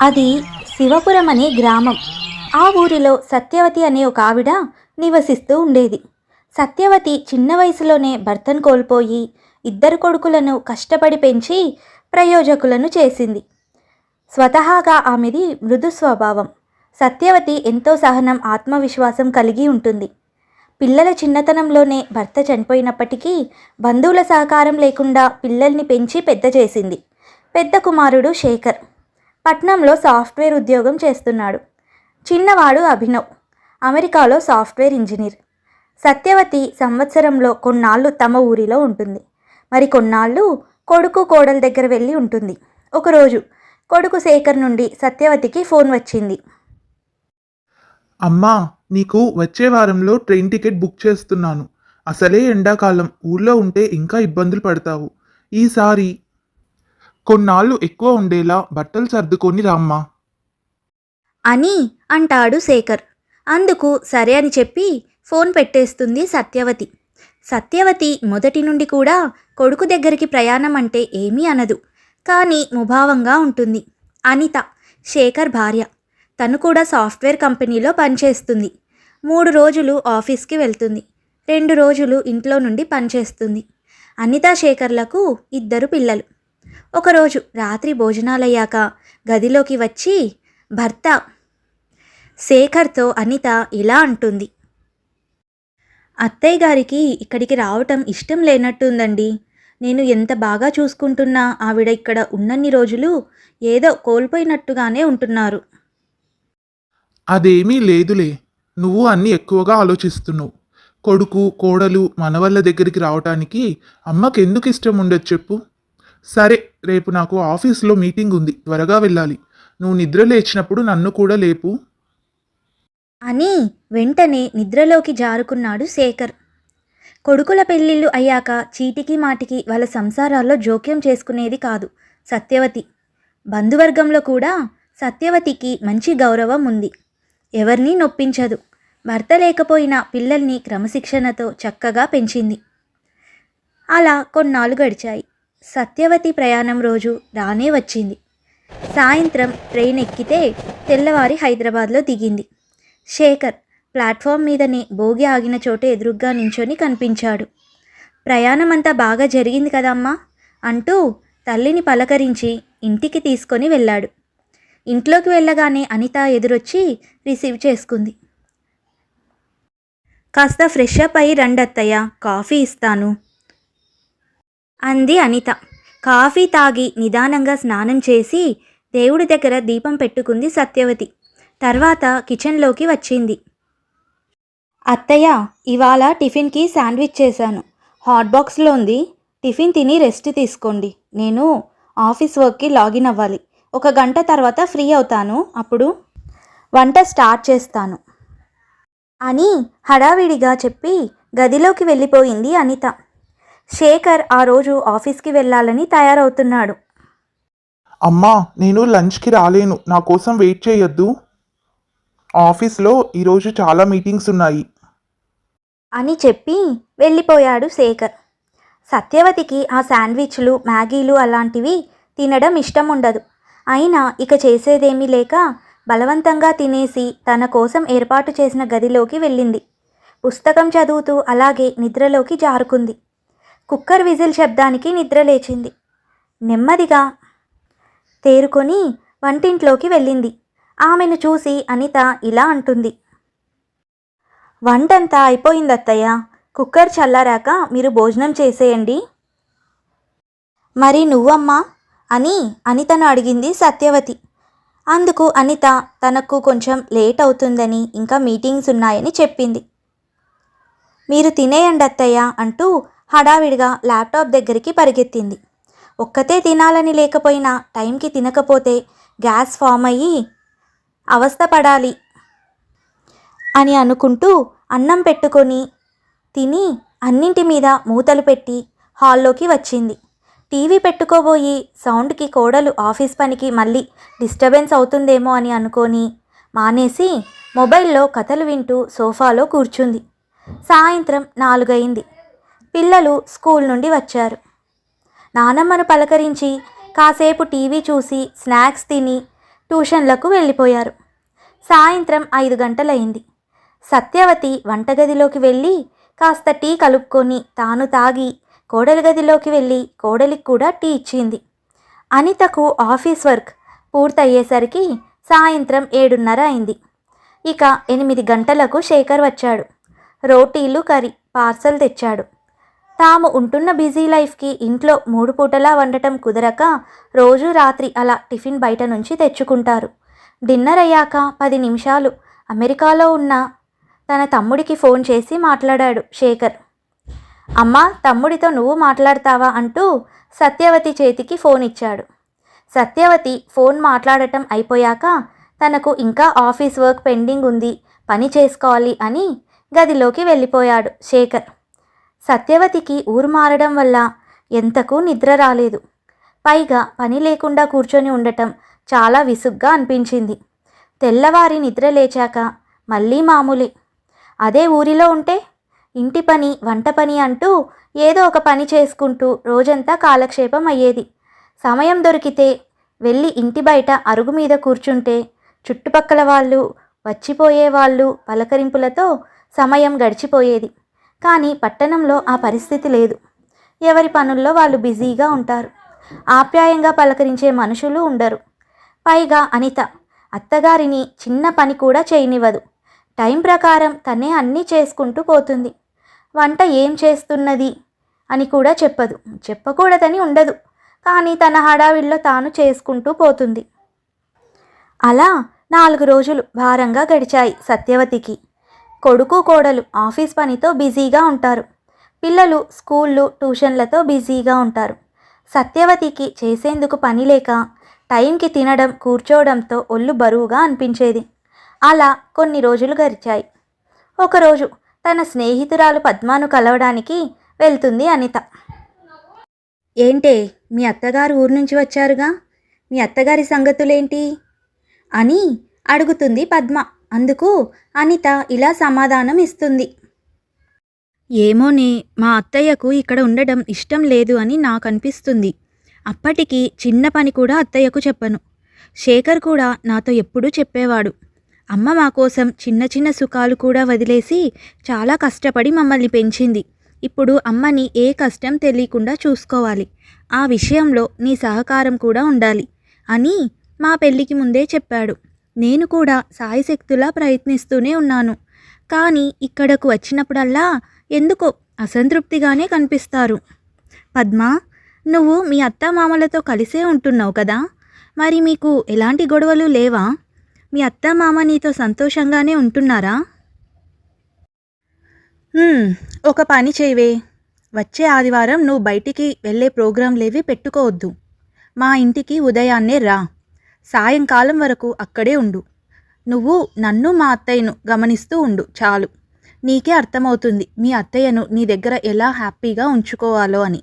అది శివపురం అనే గ్రామం. ఆ ఊరిలో సత్యవతి అనే ఒక ఆవిడ నివసిస్తూ ఉండేది. సత్యవతి చిన్న వయసులోనే భర్తను కోల్పోయి ఇద్దరు కొడుకులను కష్టపడి పెంచి ప్రయోజకులను చేసింది. స్వతహాగా ఆమెది మృదు స్వభావం. సత్యవతి ఎంతో సహనం, ఆత్మవిశ్వాసం కలిగి ఉంటుంది. పిల్లల చిన్నతనంలోనే భర్త చనిపోయినప్పటికీ బంధువుల సహకారం లేకుండా పిల్లల్ని పెంచి పెద్ద చేసింది. పెద్ద కుమారుడు శేఖర్ పట్నంలో సాఫ్ట్వేర్ ఉద్యోగం చేస్తున్నాడు. చిన్నవాడు అభినవ్ అమెరికాలో సాఫ్ట్వేర్ ఇంజనీర్. సత్యవతి సంవత్సరంలో కొన్నాళ్ళు తమ ఊరిలో ఉంటుంది. మరి కొన్నాళ్ళు కొడుకు కోడల దగ్గర వెళ్ళి ఉంటుంది. ఒకరోజు కొడుకు శేఖర్ నుండి సత్యవతికి ఫోన్ వచ్చింది. అమ్మా, నీకు వచ్చే వారంలో ట్రైన్ టికెట్ బుక్ చేస్తున్నాను. అసలే ఎండాకాలం, ఊళ్ళో ఉంటే ఇంకా ఇబ్బందులు పడతావు. ఈసారి కొన్నాళ్ళు ఎక్కువ ఉండేలా బట్టలు సర్దుకొని రామ్మా. అని అంటాడు శేఖర్. అందుకు సరే అని చెప్పి ఫోన్ పెట్టేస్తుంది సత్యవతి. సత్యవతి మొదటి నుండి కూడా కొడుకు దగ్గరికి ప్రయాణం అంటే ఏమీ అనదు, కానీ ముభావంగా ఉంటుంది. అనిత శేఖర్ భార్య. తను కూడా సాఫ్ట్వేర్ కంపెనీలో పనిచేస్తుంది. 3 రోజులు ఆఫీస్కి వెళ్తుంది, 2 రోజులు ఇంట్లో నుండి పనిచేస్తుంది. అనిత శేఖర్లకు 2 పిల్లలు. ఒకరోజు రాత్రి భోజనాలయ్యాక గదిలోకి వచ్చి భర్త శేఖర్తో అనిత ఇలా అంటుంది. అత్తయ్య గారికి ఇక్కడికి రావటం ఇష్టం లేనట్టుందండి. నేను ఎంత బాగా చూసుకుంటున్నా ఆవిడ ఇక్కడ ఉన్నన్ని రోజులు ఏదో కోల్పోయినట్టుగానే ఉంటున్నారు. అదేమీ లేదులే, నువ్వు అన్నీ ఎక్కువగా ఆలోచిస్తున్నావు. కొడుకు కోడలు మనవళ్ళ దగ్గరికి రావటానికి అమ్మకి ఎందుకు ఇష్టం ఉండదు చెప్పు. సరే, రేపు నాకు ఆఫీస్లో మీటింగ్ ఉంది, త్వరగా వెళ్ళాలి. నువ్వు నిద్ర లేచినప్పుడు నన్ను కూడా లేపు అని వెంటనే నిద్రలోకి జారుకున్నాడు శేఖర్. కొడుకుల పెళ్ళిళ్ళు అయ్యాక చీటికి మాటికి వాళ్ళ సంసారాల్లో జోక్యం చేసుకునేది కాదు సత్యవతి. బంధువర్గంలో కూడా సత్యవతికి మంచి గౌరవం ఉంది. ఎవరినీ నొప్పించదు. భర్త లేకపోయినా పిల్లల్ని క్రమశిక్షణతో చక్కగా పెంచింది. అలా కొన్నాళ్ళు గడిచాయి. సత్యవతి ప్రయాణం రోజు రానే వచ్చింది. సాయంత్రం ట్రైన్ ఎక్కితే తెల్లవారి హైదరాబాద్లో దిగింది. శేఖర్ ప్లాట్ఫామ్ మీదనే బోగి ఆగిన చోట ఎదురుగ్గా నించొని కనిపించాడు. ప్రయాణం అంతా బాగా జరిగింది కదమ్మా అంటూ తల్లిని పలకరించి ఇంటికి తీసుకొని వెళ్ళాడు. ఇంట్లోకి వెళ్ళగానే అనిత ఎదురొచ్చి రిసీవ్ చేసుకుంది. కాస్త ఫ్రెష్ అప్ అయి రండత్తయ్య, కాఫీ ఇస్తాను అంది అనిత. కాఫీ తాగి నిదానంగా స్నానం చేసి దేవుడి దగ్గర దీపం పెట్టుకుంది సత్యవతి. తర్వాత కిచెన్లోకి వచ్చింది. అత్తయ్య, ఇవాళ టిఫిన్కి శాండ్విచ్ చేశాను, హాట్ బాక్స్లో ఉంది. టిఫిన్ తిని రెస్ట్ తీసుకోండి. నేను ఆఫీస్ వర్క్కి లాగిన్ అవ్వాలి. 1 గంట తర్వాత ఫ్రీ అవుతాను, అప్పుడు వంట స్టార్ట్ చేస్తాను అని హడావిడిగా చెప్పి గదిలోకి వెళ్ళిపోయింది అనిత. శేఖర్ ఆ రోజు ఆఫీస్కి వెళ్ళాలని తయారవుతున్నాడు. అమ్మా, నేను లంచ్కి రాలేను, నా కోసం వెయిట్ చేయొద్దు. ఆఫీస్లో ఈరోజు చాలా మీటింగ్స్ ఉన్నాయి అని చెప్పి వెళ్ళిపోయాడు శేఖర్. సత్యవతికి ఆ శాండ్విచ్లు, మ్యాగీలు అలాంటివి తినడం ఇష్టం ఉండదు. అయినా ఇక చేసేదేమీ లేక బలవంతంగా తినేసి తన కోసం ఏర్పాటు చేసిన గదిలోకి వెళ్ళింది. పుస్తకం చదువుతూ అలాగే నిద్రలోకి జారుకుంది. కుక్కర్ విజిల్ శబ్దానికి నిద్ర లేచింది. నెమ్మదిగా తేరుకొని వంటింట్లోకి వెళ్ళింది. ఆమెను చూసి అనిత ఇలా అంటుంది. వంటంతా అయిపోయింది అత్తయ్య, కుక్కర్ చల్లారాక మీరు భోజనం చేసేయండి. మరి నువ్వమ్మా అని అనితను అడిగింది సత్యవతి. అందుకు అనిత తనకు కొంచెం లేట్ అవుతుందని, ఇంకా మీటింగ్స్ ఉన్నాయని చెప్పింది. మీరు తినేయండి అత్తయ్య అంటూ హడావిడిగా ల్యాప్టాప్ దగ్గరికి పరిగెత్తింది. ఒక్కతే తినాలని లేకపోయినా టైంకి తినకపోతే గ్యాస్ ఫామ్ అయ్యి అవస్థపడాలి అని అనుకుంటూ అన్నం పెట్టుకొని తిని అన్నింటి మీద మూతలు పెట్టి హాల్లోకి వచ్చింది. టీవీ పెట్టుకోబోయి సౌండ్కి కోడలు ఆఫీస్ పనికి మళ్ళీ డిస్టర్బెన్స్ అవుతుందేమో అని అనుకొని మానేసి మొబైల్లో కథలు వింటూ సోఫాలో కూర్చుంది. సాయంత్రం 4 అయింది. పిల్లలు స్కూల్ నుండి వచ్చారు. నానమ్మను పలకరించి కాసేపు టీవీ చూసి స్నాక్స్ తిని ట్యూషన్లకు వెళ్ళిపోయారు. సాయంత్రం 5 గంటలయింది. సత్యవతి వంటగదిలోకి వెళ్ళి కాస్త టీ కలుపుకొని తాను తాగి కోడలి గదిలోకి వెళ్ళి కోడలికి కూడా టీ ఇచ్చింది. అనితకు ఆఫీస్ వర్క్ పూర్తయ్యేసరికి సాయంత్రం 7:30 అయింది. ఇక 8 గంటలకు శేఖర్ వచ్చాడు. రోటీలు కర్రీ పార్సల్ తెచ్చాడు. తాము ఉంటున్న బిజీ లైఫ్కి ఇంట్లో 3 పూటలా వండటం కుదరక రోజు రాత్రి అలా టిఫిన్ బయట నుంచి తెచ్చుకుంటారు. డిన్నర్ అయ్యాక 10 నిమిషాలు అమెరికాలో ఉన్న తన తమ్ముడికి ఫోన్ చేసి మాట్లాడాడు శేఖర్. అమ్మా, తమ్ముడితో నువ్వు మాట్లాడతావా అంటూ సత్యవతి చేతికి ఫోన్ ఇచ్చాడు. సత్యవతి ఫోన్ మాట్లాడటం అయిపోయాక తనకు ఇంకా ఆఫీస్ వర్క్ పెండింగ్ ఉంది, పని చేసుకోవాలి అని గదిలోకి వెళ్ళిపోయాడు శేఖర్. సత్యవతికి ఊరు మారడం వల్ల ఎంతకు నిద్ర రాలేదు. పైగా పని లేకుండా కూర్చొని ఉండటం చాలా విసుగ్గా అనిపించింది. తెల్లవారి నిద్ర లేచాక మళ్ళీ మామూలే. అదే ఊరిలో ఉంటే ఇంటి పని, వంట పని అంటూ ఏదో ఒక పని చేసుకుంటూ రోజంతా కాలక్షేపం అయ్యేది. సమయం దొరికితే వెళ్ళి ఇంటి బయట అరుగు మీద కూర్చుంటే చుట్టుపక్కల వాళ్ళు, వచ్చిపోయేవాళ్ళు పలకరింపులతో సమయం గడిచిపోయేది. కానీ పట్టణంలో ఆ పరిస్థితి లేదు. ఎవరి పనుల్లో వాళ్ళు బిజీగా ఉంటారు. ఆప్యాయంగా పలకరించే మనుషులు ఉండరు. పైగా అనిత అత్తగారిని చిన్న పని కూడా చేయనివ్వదు. టైం ప్రకారం తనే అన్నీ చేసుకుంటూ పోతుంది. వంట ఏం చేస్తున్నది అని కూడా చెప్పదు. చెప్పకూడదని ఉండదు, కానీ తన హడావిడిలో తాను చేసుకుంటూ పోతుంది. అలా 4 రోజులు భారంగా గడిచాయి సత్యవతికి. కొడుకు కోడలు ఆఫీస్ పనితో బిజీగా ఉంటారు. పిల్లలు స్కూళ్ళు, ట్యూషన్లతో బిజీగా ఉంటారు. సత్యవతికి చేసేందుకు పని లేక టైంకి తినడం, కూర్చోవడంతో ఒళ్ళు బరువుగా అనిపించేది. అలా కొన్ని రోజులు గడిచాయి. ఒకరోజు తన స్నేహితురాలు పద్మాను కలవడానికి వెళ్తుంది అనిత. ఏంటే, మీ అత్తగారు ఊరు నుంచి వచ్చారుగా, మీ అత్తగారి సంగతులేంటి అని అడుగుతుంది పద్మ. అందుకు అనిత ఇలా సమాధానం ఇస్తుంది. ఏమోనే, మా అత్తయ్యకు ఇక్కడ ఉండడం ఇష్టం లేదు అని నాకు అనిపిస్తుంది. అప్పటికి చిన్న పని కూడా అత్తయ్యకు చెప్పను. శేఖర్ కూడా నాతో ఎప్పుడూ చెప్పేవాడు, అమ్మ మా కోసం చిన్న చిన్న సుఖాలు కూడా వదిలేసి చాలా కష్టపడి మమ్మల్ని పెంచింది. ఇప్పుడు అమ్మని ఏ కష్టం తెలియకుండా చూసుకోవాలి. ఆ విషయంలో నీ సహకారం కూడా ఉండాలి అని మా పెళ్ళికి ముందే చెప్పాడు. నేను కూడా సాయశక్తులా ప్రయత్నిస్తూనే ఉన్నాను. కానీ ఇక్కడకు వచ్చినప్పుడల్లా ఎందుకో అసంతృప్తిగానే కనిపిస్తారు. పద్మ, నువ్వు మీ అత్తామామలతో కలిసే ఉంటున్నావు కదా, మరి మీకు ఎలాంటి గొడవలు లేవా? మీ అత్తామామ నీతో సంతోషంగానే ఉంటున్నారా? ఒక పని చేయవే, వచ్చే ఆదివారం నువ్వు బయటికి వెళ్ళే ప్రోగ్రాంలేవి పెట్టుకోవద్దు. మా ఇంటికి ఉదయాన్నే రా, సాయంకాలం వరకు అక్కడే ఉండు. నువ్వు నన్ను మా అత్తయ్యను గమనిస్తూ ఉండు చాలు. నీకే అర్థమవుతుంది మీ అత్తయ్యను నీ దగ్గర ఎలా హ్యాపీగా ఉంచుకోవాలో అని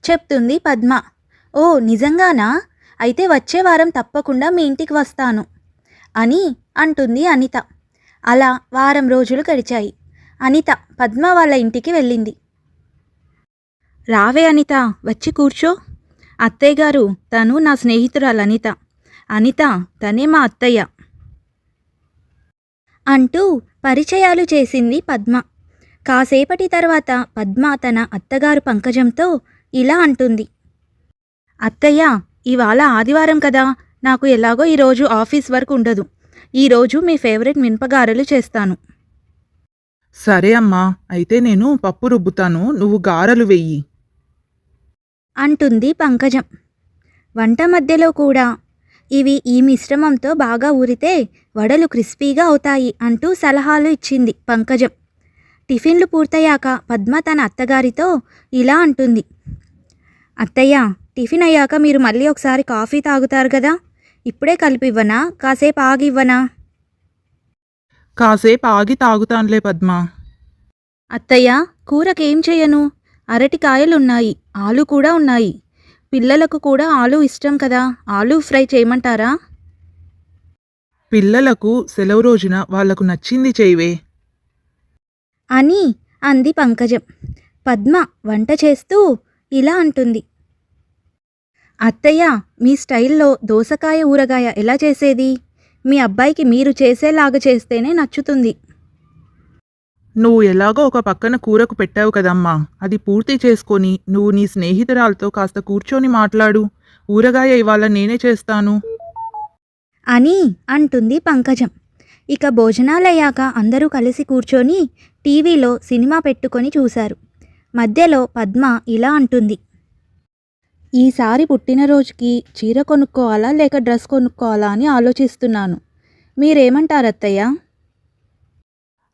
చెప్తుంది పద్మ. ఓ నిజంగానా? అయితే వచ్చే వారం తప్పకుండా మీ ఇంటికి వస్తాను అని అంటుంది అనిత. అలా వారం రోజులు గడిచాయి. అనిత పద్మ వాళ్ళ ఇంటికి వెళ్ళింది. రావే అనిత, వచ్చి కూర్చో. అత్తయ్య గారు, తను నా స్నేహితురాలు అనిత. అనిత, తనే మా అత్తయ్య అంటూ పరిచయాలు చేసింది పద్మ. కాసేపటి తర్వాత పద్మ తన అత్తగారు పంకజంతో ఇలా అంటుంది. అత్తయ్య, ఇవాళ ఆదివారం కదా, నాకు ఎలాగో ఈరోజు ఆఫీస్ వర్క్ ఉండదు. ఈరోజు మీ ఫేవరెట్ మినపగారెలు చేస్తాను. సరే అమ్మా, అయితే నేను పప్పు రుబ్బుతాను, నువ్వు గారెలు వెయ్యి అంటుంది పంకజం. వంట మధ్యలో కూడా ఇవి ఈ మిశ్రమంతో బాగా ఊరితే వడలు క్రిస్పీగా అవుతాయి అంటూ సలహాలు ఇచ్చింది పంకజం. టిఫిన్లు పూర్తయ్యాక పద్మ తన అత్తగారితో ఇలా అంటుంది. అత్తయ్య, టిఫిన్ అయ్యాక మీరు మళ్ళీ ఒకసారి కాఫీ తాగుతారు కదా, ఇప్పుడే కలిపివ్వనా, కాసేపు ఆగి ఇవ్వనా? కాసేపు ఆగి తాగుతానులే పద్మ. అత్తయ్య, కూరకేం చేయను? అరటికాయలున్నాయి, ఆలు కూడా ఉన్నాయి. పిల్లలకు కూడా ఆలు ఇష్టం కదా, ఆలు ఫ్రై చేయమంటారా? పిల్లలకు సెలవు రోజున వాళ్లకు నచ్చింది చేయవే అని అంది పంకజం. పద్మ వంట చేస్తూ ఇలా అంటుంది. అత్తయ్య, మీ స్టైల్లో దోసకాయ ఊరగాయ ఎలా చేసేది? మీ అబ్బాయికి మీరు చేసేలాగా చేస్తేనే నచ్చుతుంది. నువ్వు ఎలాగో ఒక పక్కన కూరకు పెట్టావు కదమ్మా, అది పూర్తి చేసుకొని నువ్వు నీ స్నేహితురాలతో కాస్త కూర్చొని మాట్లాడు. ఊరగాయ ఇవాళ నేనే చేస్తాను. అని అంటుంది పంకజం. ఇక భోజనాలయ్యాక అందరూ కలిసి కూర్చొని టీవీలో సినిమా పెట్టుకొని చూశారు. మధ్యలో పద్మ ఇలా అంటుంది. ఈసారి పుట్టినరోజుకి చీర కొనుక్కోవాలా లేక డ్రెస్ కొనుక్కోవాలా అని ఆలోచిస్తున్నాను. మీరేమంటారత్తయ్య?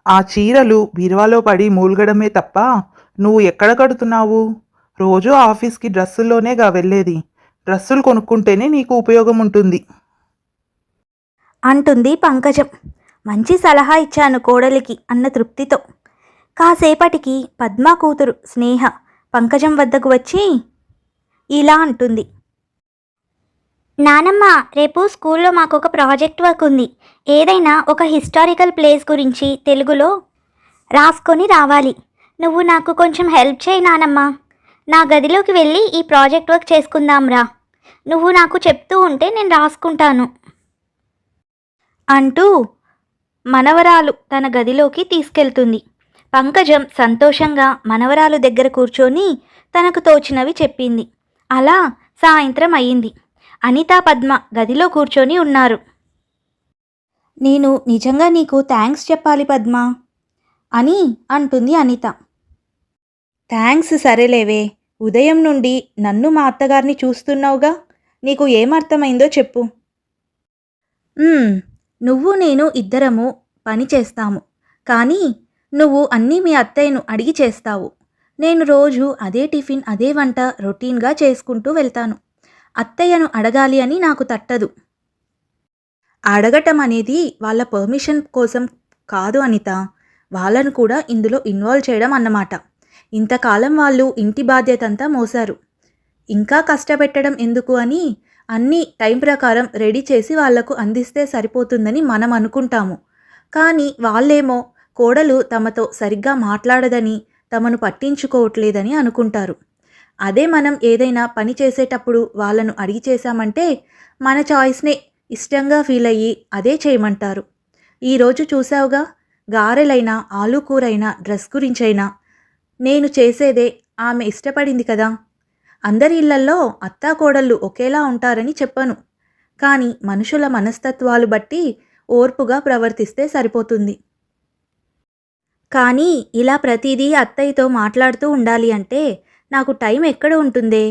ఆ చీరలు బీరువాలో పడి మూల్గడమే తప్ప నువ్వు ఎక్కడ కడుతున్నావు? రోజు ఆఫీస్కి డ్రెస్సుల్లోనేగా వెళ్ళేది. డ్రెస్సులు కొనుక్కుంటేనే నీకు ఉపయోగం ఉంటుంది అంటుంది పంకజం. మంచి సలహా ఇచ్చాను కోడలికి అన్న తృప్తితో. కాసేపటికి పద్మ కూతురు స్నేహ పంకజం వద్దకు వచ్చి ఇలా అంటుంది. నానమ్మ, రేపు స్కూల్లో మాకు ఒక ప్రాజెక్ట్ వర్క్ ఉంది. ఏదైనా ఒక హిస్టారికల్ ప్లేస్ గురించి తెలుగులో రాసుకొని రావాలి. నువ్వు నాకు కొంచెం హెల్ప్ చేయి నానమ్మ. నా గదిలోకి వెళ్ళి ఈ ప్రాజెక్ట్ వర్క్ చేసుకుందాంరా. నువ్వు నాకు చెప్తూ ఉంటే నేను రాసుకుంటాను అంటూ మనవరాలు తన గదిలోకి తీసుకెళ్తుంది. పంకజం సంతోషంగా మనవరాలు దగ్గర కూర్చొని తనకు తోచినవి చెప్పింది. అలా సాయంత్రం అయ్యింది. అనిత, పద్మ గదిలో కూర్చొని ఉన్నారు. నేను నిజంగా నీకు థ్యాంక్స్ చెప్పాలి పద్మ అని అంటుంది అనిత. థ్యాంక్స్ సరేలేవే, ఉదయం నుండి నన్ను మా అత్తగారిని చూస్తున్నావుగా, నీకు ఏమర్థమైందో చెప్పు. నువ్వు నేను ఇద్దరము పని చేస్తాము, కానీ నువ్వు అన్నీ మీ అత్తయ్యను అడిగి చేస్తావు. నేను రోజు అదే టిఫిన్ అదే వంట రొటీన్గా చేసుకుంటూ వెళ్తాను. అత్తయ్యను అడగాలి అని నాకు తట్టదు. అడగటం అనేది వాళ్ళ పర్మిషన్ కోసం కాదు అనిత, వాళ్ళను కూడా ఇందులో ఇన్వాల్వ్ చేయడం అన్నమాట. ఇంతకాలం వాళ్ళు ఇంటి బాధ్యత అంతా మోసారు. ఇంకా కష్టపెట్టడం ఎందుకు అని అన్నీ టైం ప్రకారం రెడీ చేసి వాళ్లకు అందిస్తే సరిపోతుందని మనం అనుకుంటాము. కానీ వాళ్ళేమో కోడలు తమతో సరిగ్గా మాట్లాడదని, తమను పట్టించుకోవట్లేదని అనుకుంటారు. అదే మనం ఏదైనా పని చేసేటప్పుడు వాళ్ళను అడిగి చేశామంటే మన చాయిస్నే ఇష్టంగా ఫీల్ అయ్యి అదే చేయమంటారు. ఈరోజు చూసావుగా, గారెలైనా ఆలు కూరైనా డ్రెస్ గురించైనా నేను చేసేదే ఆమె ఇష్టపడింది కదా. అందరి ఇళ్లల్లో అత్తాకోడళ్ళు ఒకేలా ఉంటారని చెప్పను, కానీ మనుషుల మనస్తత్వాలు బట్టి ఓర్పుగా ప్రవర్తిస్తే సరిపోతుంది. కానీ ఇలా ప్రతిదీ అత్తయ్యతో మాట్లాడుతూ ఉండాలి అంటే నాకు టైం ఎక్కడ ఉంటుందే?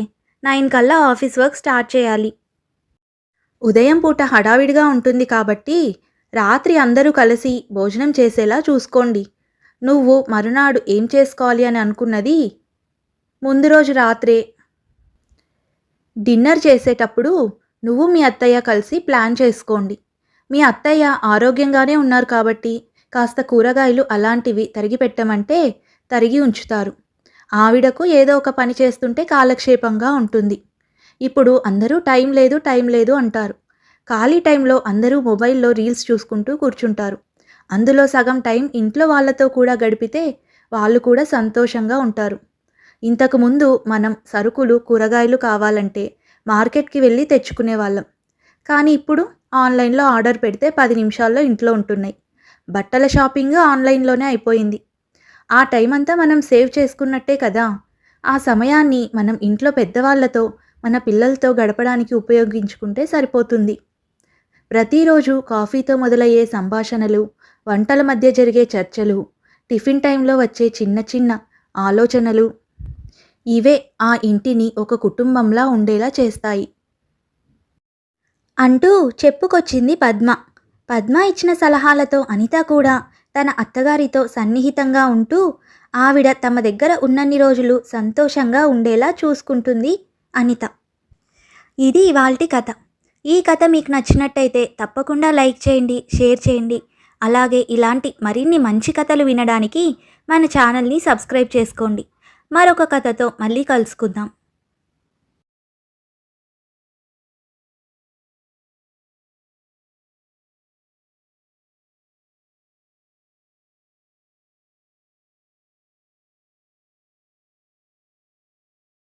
9 కల్లా ఆఫీస్ వర్క్ స్టార్ట్ చేయాలి. ఉదయం పూట హడావిడిగా ఉంటుంది కాబట్టి రాత్రి అందరూ కలిసి భోజనం చేసేలా చూసుకోండి. నువ్వు మరునాడు ఏం చేసుకోవాలి అని అనుకున్నది ముందు రోజు రాత్రే డిన్నర్ చేసేటప్పుడు నువ్వు మీ అత్తయ్య కలిసి ప్లాన్ చేసుకోండి. మీ అత్తయ్య ఆరోగ్యంగానే ఉన్నారు కాబట్టి కాస్త కూరగాయలు అలాంటివి తరిగి పెట్టమంటే తరిగి ఉంచుతారు. ఆవిడకు ఏదో ఒక పని చేస్తుంటే కాలక్షేపంగా ఉంటుంది. ఇప్పుడు అందరూ టైం లేదు అంటారు. ఖాళీ టైంలో అందరూ మొబైల్లో రీల్స్ చూసుకుంటూ కూర్చుంటారు. అందులో సగం టైం ఇంట్లో వాళ్ళతో కూడా గడిపితే వాళ్ళు కూడా సంతోషంగా ఉంటారు. ఇంతకుముందు మనం సరుకులు కూరగాయలు కావాలంటే మార్కెట్కి వెళ్ళి తెచ్చుకునేవాళ్ళం. కానీ ఇప్పుడు ఆన్లైన్లో ఆర్డర్ పెడితే 10 నిమిషాల్లో ఇంట్లో ఉంటున్నాయి. బట్టల షాపింగ్ ఆన్లైన్లోనే అయిపోయింది. ఆ టైం అంతా మనం సేవ్ చేసుకున్నట్టే కదా. ఆ సమయాన్ని మనం ఇంట్లో పెద్దవాళ్లతో మన పిల్లలతో గడపడానికి ఉపయోగించుకుంటే సరిపోతుంది. ప్రతిరోజు కాఫీతో మొదలయ్యే సంభాషణలు, వంటల మధ్య జరిగే చర్చలు, టిఫిన్ టైంలో వచ్చే చిన్న చిన్న ఆలోచనలు, ఇవే ఆ ఇంటిని ఒక కుటుంబంలా ఉండేలా చేస్తాయి అంటూ చెప్పుకొచ్చింది పద్మ. పద్మ ఇచ్చిన సలహాలతో అనిత కూడా తన అత్తగారితో సన్నిహితంగా ఉంటూ ఆవిడ తమ దగ్గర ఉన్నన్ని రోజులు సంతోషంగా ఉండేలా చూసుకుంటుంది అనిత. ఇది ఇవాల్టి కథ. ఈ కథ మీకు నచ్చినట్టయితే తప్పకుండా లైక్ చేయండి, షేర్ చేయండి. అలాగే ఇలాంటి మరిన్ని మంచి కథలు వినడానికి మన ఛానల్ని సబ్స్క్రైబ్ చేసుకోండి. మరొక కథతో మళ్ళీ కలుసుకుందాం.